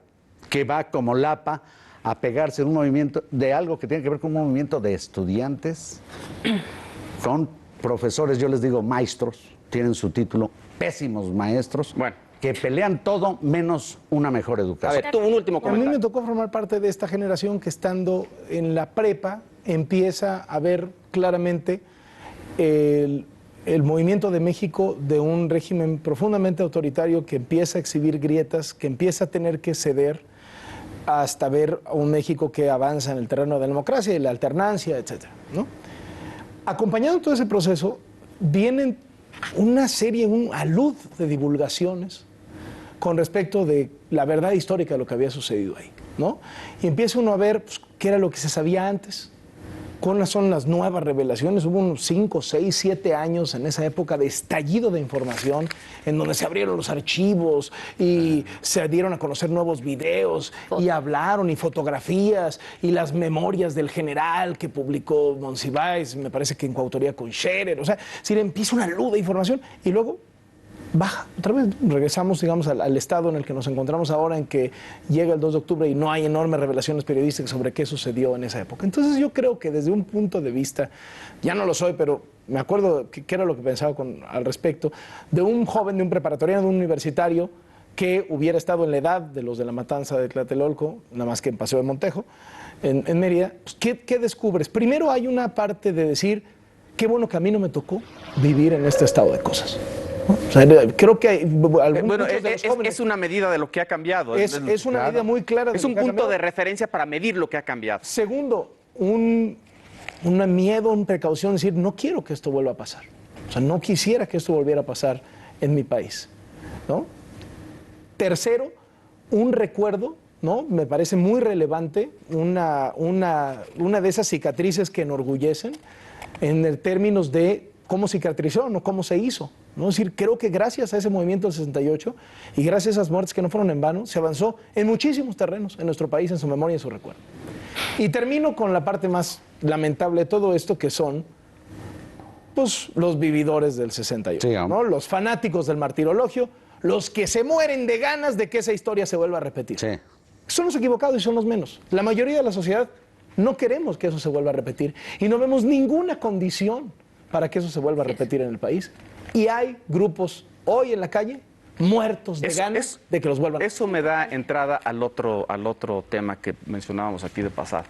S4: que va como lapa a pegarse en un movimiento de algo que tiene que ver con un movimiento de estudiantes, con profesores, yo les digo maestros, tienen su título, pésimos maestros, que pelean todo menos una mejor educación.
S1: A ver, tú, un último
S3: A
S1: comentario.
S3: mí me tocó formar parte de esta generación que, estando en la prepa, empieza a ver claramente el movimiento de México de un régimen profundamente autoritario que empieza a exhibir grietas, que empieza a tener que ceder hasta ver a un México que avanza en el terreno de la democracia y la alternancia, etcétera, ¿no? Acompañado de todo ese proceso, vienen una serie, un alud de divulgaciones con respecto de la verdad histórica de lo que había sucedido ahí, ¿no? Y empieza uno a ver pues, qué era lo que se sabía antes, cuáles son las nuevas revelaciones. Hubo unos 5, 6, 7 años en esa época de estallido de información, en donde se abrieron los archivos y se dieron a conocer nuevos videos y hablaron y fotografías y las memorias del general que publicó Monsiváis, me parece que en coautoría con Scherer. O sea, empieza una luz de información y luego baja. Otra vez regresamos, digamos, al estado en el que nos encontramos ahora, en que llega el 2 de octubre y no hay enormes revelaciones periodísticas sobre qué sucedió en esa época. Entonces yo creo que desde un punto de vista, ya no lo soy, pero me acuerdo que era lo que pensaba al respecto, de un joven, de un preparatoriano, de un universitario que hubiera estado en la edad de los de la matanza de Tlatelolco, nada más que en Paseo de Montejo, en Mérida. Pues, ¿qué descubres? Primero hay una parte de decir, qué bueno que a mí no me tocó vivir en este estado de cosas. O sea, creo que
S1: es una medida de lo que ha cambiado.
S3: Es una medida muy clara.
S1: Es un punto de referencia para medir lo que ha cambiado.
S3: Segundo, un miedo, una precaución, decir, no quiero que esto vuelva a pasar. O sea, no quisiera que esto volviera a pasar en mi país, ¿no? Tercero, un recuerdo, ¿no? Me parece muy relevante, una de esas cicatrices que enorgullecen en términos de cómo cicatrizó, no cómo se hizo, ¿no? Es decir, creo que gracias a ese movimiento del 68 y gracias a esas muertes que no fueron en vano, se avanzó en muchísimos terrenos en nuestro país, en su memoria y en su recuerdo. Y termino con la parte más lamentable de todo esto, que son pues, los vividores del 68, sí, ¿no? Los fanáticos del martirologio, los que se mueren de ganas de que esa historia se vuelva a repetir. Sí. Son los equivocados y son los menos. La mayoría de la sociedad no queremos que eso se vuelva a repetir y no vemos ninguna condición para que eso se vuelva a repetir en el país. Y hay grupos hoy en la calle muertos de ganas de que los vuelvan a repetir.
S1: Eso me da entrada al otro tema que mencionábamos aquí de pasada,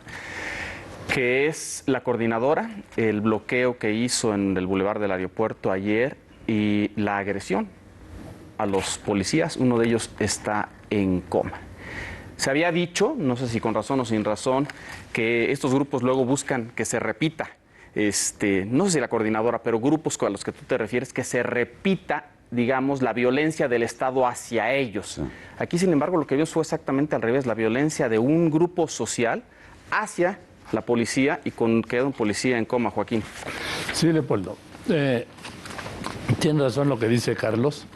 S1: que es la coordinadora, el bloqueo que hizo en el Boulevard del Aeropuerto ayer y la agresión a los policías. Uno de ellos está en coma. Se había dicho, no sé si con razón o sin razón, que estos grupos luego buscan que se repita, no sé si la coordinadora, pero grupos a los que tú te refieres, que se repita, digamos, la violencia del Estado hacia ellos. Sí. Aquí, sin embargo, lo que vio fue exactamente al revés, la violencia de un grupo social hacia la policía y queda un policía en coma, Joaquín.
S2: Sí, Leopoldo. Tiene razón lo que dice Carlos.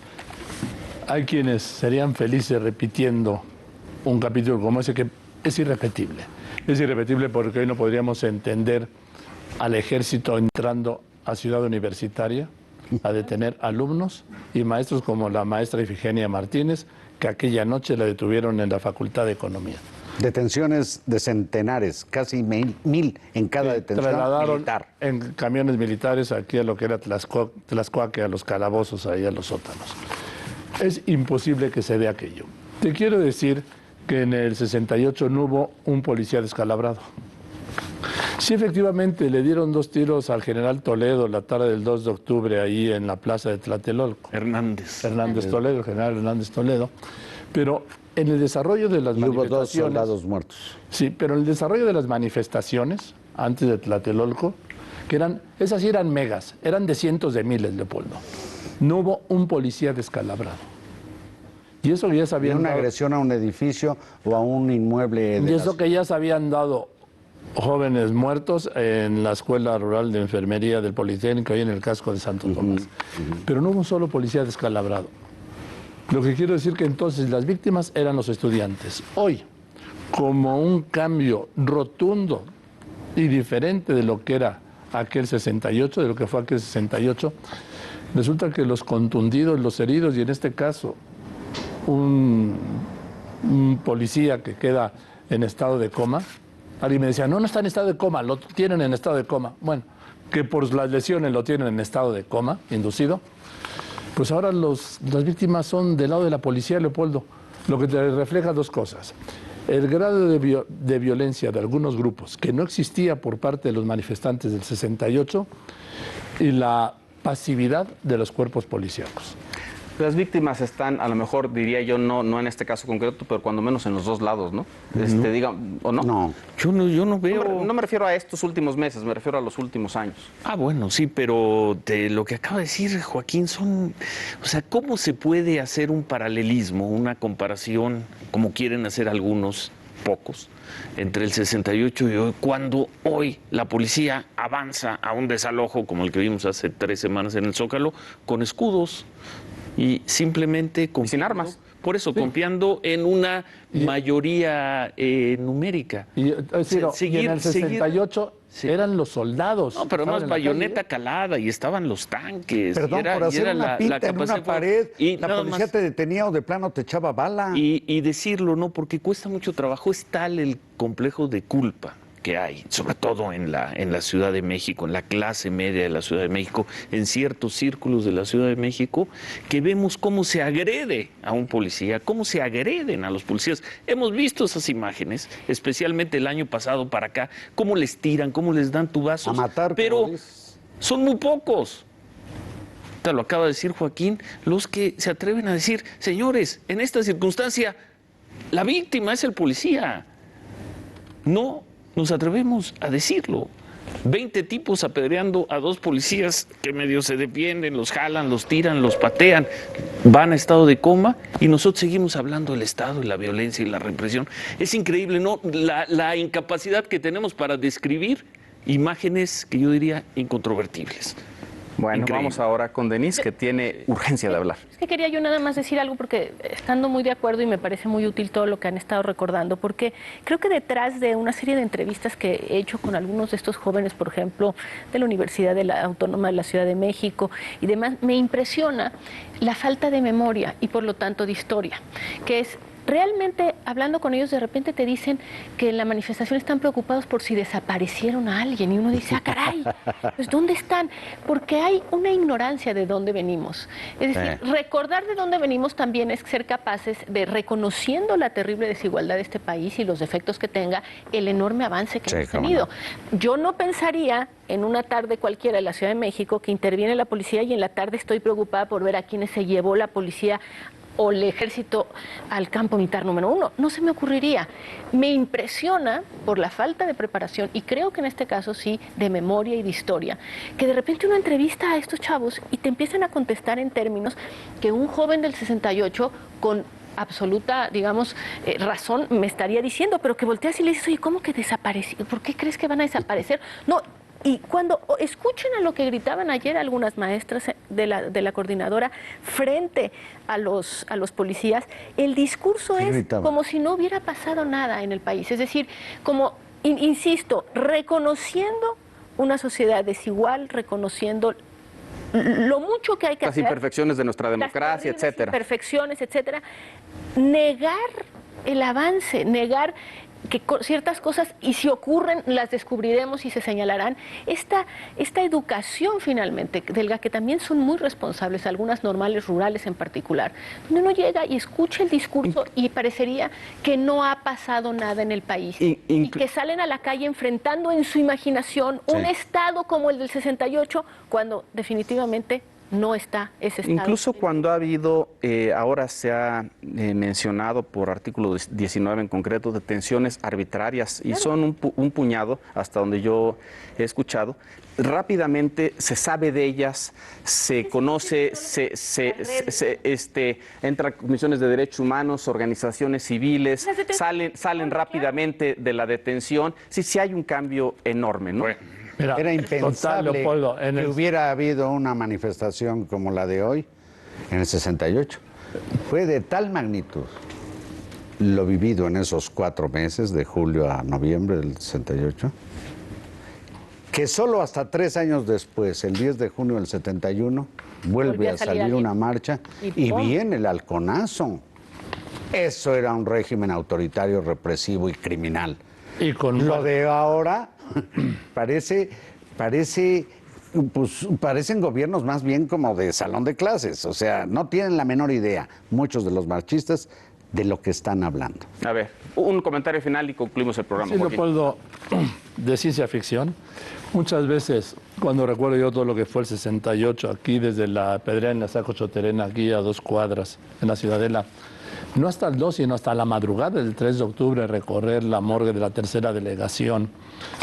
S2: Hay quienes serían felices repitiendo un capítulo como ese que es irrepetible. Es irrepetible porque hoy no podríamos entender al ejército entrando a Ciudad Universitaria a detener alumnos y maestros como la maestra Ifigenia Martínez, que aquella noche la detuvieron en la Facultad de Economía.
S4: Detenciones de centenares, casi 1000 en cada detención
S2: trasladaron
S4: militar.
S2: En camiones militares aquí a lo que era Tlaxcuaque, a los calabozos, ahí a los sótanos. Es imposible que se dé aquello. Te quiero decir que en el 68 no hubo un policía descalabrado. Sí, efectivamente, le dieron 2 tiros al general Toledo la tarde del 2 de octubre ahí en la plaza de Tlatelolco.
S6: Hernández
S2: Toledo, el general Hernández Toledo. Pero en el desarrollo de las manifestaciones...
S4: Hubo 2 soldados muertos.
S2: Sí, pero en el desarrollo de las manifestaciones, antes de Tlatelolco, esas sí eran megas, eran de cientos de miles, Leopoldo. No hubo un policía descalabrado. Y eso que ya se habían
S4: Una
S2: dado,
S4: agresión a un edificio o a un inmueble.
S2: y eso que ya se habían dado jóvenes muertos en la Escuela Rural de Enfermería del Politécnico y en el casco de Santo Tomás. Pero no hubo un solo policía descalabrado. Lo que quiero decir que entonces las víctimas eran los estudiantes. Hoy, como un cambio rotundo y diferente de lo que era aquel 68, de lo que fue aquel 68, resulta que los contundidos, los heridos, y en este caso un policía que queda en estado de coma, alguien me decía, no está en estado de coma, lo tienen en estado de coma. Bueno, que por las lesiones lo tienen en estado de coma, inducido. Pues ahora las víctimas son del lado de la policía, Leopoldo, lo que te refleja 2 cosas. El grado de violencia de algunos grupos que no existía por parte de los manifestantes del 68 y la pasividad de los cuerpos policíacos.
S1: Las víctimas están, a lo mejor diría yo, no en este caso concreto, pero cuando menos en los 2 lados, ¿no? Diga, ¿o no?
S4: No.
S6: Yo no veo...
S1: No me refiero a estos últimos meses, me refiero a los últimos años.
S6: Ah, bueno, sí, pero de lo que acaba de decir Joaquín o sea, ¿cómo se puede hacer un paralelismo, una comparación, como quieren hacer algunos, pocos, entre el 68 y hoy, cuando hoy la policía avanza a un desalojo, como el que vimos hace 3 semanas en el Zócalo, con escudos y simplemente
S1: sin armas?
S6: Por eso, confiando en una mayoría numérica.
S2: Y en el 68 eran los soldados.
S6: No, pero más bayoneta calada y estaban los tanques.
S4: Perdón, por hacer una pinta en una pared, y la policía te detenía o de plano te echaba bala.
S6: Y decirlo, ¿no? Porque cuesta mucho trabajo. Es tal el complejo de culpa que hay, sobre todo en la Ciudad de México, en la clase media de la Ciudad de México, en ciertos círculos de la Ciudad de México, que vemos cómo se agrede a un policía, cómo se agreden a los policías. Hemos visto esas imágenes, especialmente el año pasado para acá, cómo les tiran, cómo les dan tubazos.
S4: A matar,
S6: pero son muy pocos. Te lo acaba de decir Joaquín, los que se atreven a decir, señores, en esta circunstancia, la víctima es el policía. No nos atrevemos a decirlo. 20 tipos apedreando a 2 policías que medio se defienden, los jalan, los tiran, los patean, van a estado de coma y nosotros seguimos hablando del Estado y la violencia y la represión. Es increíble, ¿no? La incapacidad que tenemos para describir imágenes que yo diría incontrovertibles.
S1: Bueno,
S6: Increíble.
S1: Vamos ahora con Denise, que tiene urgencia de hablar.
S5: Es que quería yo nada más decir algo porque estando muy de acuerdo y me parece muy útil todo lo que han estado recordando, porque creo que detrás de una serie de entrevistas que he hecho con algunos de estos jóvenes, por ejemplo, de la Universidad Autónoma de la Ciudad de México y demás, me impresiona la falta de memoria y por lo tanto de historia, que es... Realmente, hablando con ellos, de repente te dicen que en la manifestación están preocupados por si desaparecieron a alguien. Y uno dice, ah, caray, pues ¿dónde están? Porque hay una ignorancia de dónde venimos. Es decir, recordar de dónde venimos también es ser capaces de, reconociendo la terrible desigualdad de este país y los defectos que tenga, el enorme avance que hemos tenido. Yo no pensaría en una tarde cualquiera en la Ciudad de México que interviene la policía y en la tarde estoy preocupada por ver a quienes se llevó la policía o el ejército al campo militar número 1. No se me ocurriría. Me impresiona por la falta de preparación, y creo que en este caso sí, de memoria y de historia, que de repente uno entrevista a estos chavos y te empiezan a contestar en términos que un joven del 68 con absoluta, digamos, razón me estaría diciendo, pero que volteas y le dices, oye, ¿cómo que desapareció? ¿Por qué crees que van a desaparecer? No. Y cuando escuchen a lo que gritaban ayer algunas maestras de la coordinadora frente a los policías, el discurso es como si no hubiera pasado nada en el país. Es decir, como, insisto, reconociendo una sociedad desigual, reconociendo lo mucho que hay que hacer.
S1: Las imperfecciones de nuestra democracia, etcétera.
S5: Imperfecciones, etcétera. Negar el avance, negar que ciertas cosas, y si ocurren, las descubriremos y se señalarán. Esta educación, finalmente, de la que también son muy responsables, algunas normales rurales en particular, donde uno llega y escucha el discurso y parecería que no ha pasado nada en el país, y que salen a la calle enfrentando en su imaginación un Estado como el del 68, cuando definitivamente no está ese Estado.
S1: Incluso cuando ha habido, ahora se ha mencionado por artículo 19 en concreto, detenciones arbitrarias, y son un puñado, hasta donde yo he escuchado, rápidamente se sabe de ellas, se conoce, entran comisiones de derechos humanos, organizaciones civiles, salen rápidamente de la detención. Sí hay un cambio enorme, ¿no?
S4: Bueno. Mira, era impensable Leopoldo, que hubiera habido una manifestación como la de hoy en el 68. Fue de tal magnitud lo vivido en esos 4 meses, de julio a noviembre del 68, que solo hasta 3 años después, el 10 de junio del 71, vuelve a salir una marcha y viene el halconazo. Eso era un régimen autoritario, represivo y criminal. Y con lo de ahora parecen gobiernos más bien como de salón de clases. O sea, no tienen la menor idea, muchos de los marchistas, de lo que están hablando.
S1: A ver, un comentario final y concluimos el programa.
S2: Sí, Leopoldo, de ciencia ficción. Muchas veces, cuando recuerdo yo todo lo que fue el 68, aquí desde la Pedrería en la Saco Choterena, aquí a 2 cuadras, en la Ciudadela, no hasta el 2, sino hasta la madrugada del 3 de octubre, recorrer la morgue de la tercera delegación,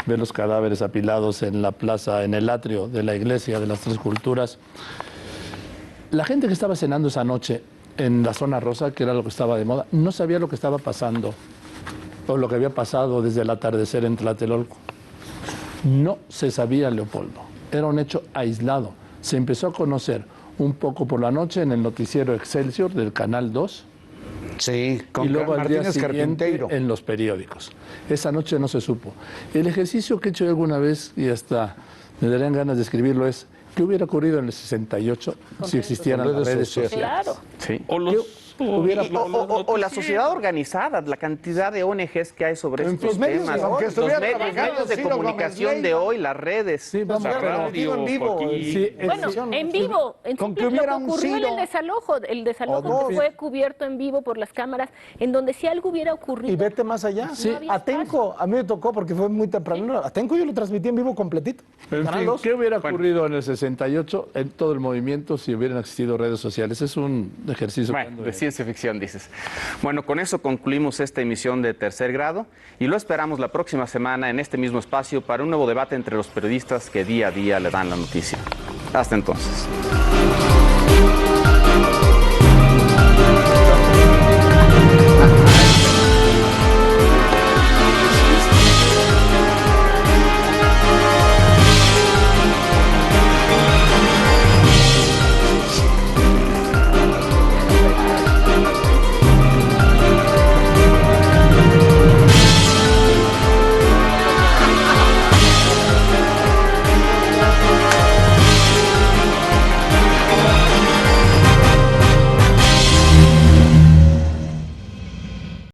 S2: ver los cadáveres apilados en la plaza, en el atrio de la iglesia de las Tres Culturas. La gente que estaba cenando esa noche en la zona rosa, que era lo que estaba de moda, no sabía lo que estaba pasando, o lo que había pasado desde el atardecer en Tlatelolco. No se sabía, Leopoldo. Era un hecho aislado. Se empezó a conocer un poco por la noche en el noticiero Excelsior del Canal 2.
S4: Sí, con
S2: y luego al día siguiente
S4: Carpinteiro.
S2: En los periódicos. Esa noche no se supo. El ejercicio que he hecho yo alguna vez, y hasta me darían ganas de escribirlo, es ¿qué hubiera ocurrido en el 68 si existieran las redes sociales?
S5: Claro.
S1: Sí.
S2: O
S1: la sociedad organizada, la cantidad de ONGs que hay sobre estos
S3: medios,
S1: temas.
S3: aunque
S1: Los medios de
S3: Ciro
S1: comunicación
S3: Gómez
S1: de hoy, las redes.
S2: Sí, vamos a
S3: radio, en vivo.
S5: Bueno, en vivo.
S3: Con que
S5: Lo
S3: hubiera
S5: que
S3: un
S5: ocurrió en
S3: Ciro.
S5: el desalojo que fue cubierto en vivo por las cámaras, en donde si algo hubiera ocurrido...
S3: Y vete más allá.
S5: Sí. No había
S3: Atenco, a mí me tocó porque fue muy temprano. Atenco yo lo transmití en vivo completito.
S2: En
S3: Canal
S2: fin,
S3: 2.
S2: ¿qué hubiera ocurrido en el 68 en todo el movimiento si hubieran existido redes sociales? Es un ejercicio
S1: De ciencia ficción, dices. Bueno, con eso concluimos esta emisión de Tercer Grado y lo esperamos la próxima semana en este mismo espacio para un nuevo debate entre los periodistas que día a día le dan la noticia. Hasta entonces.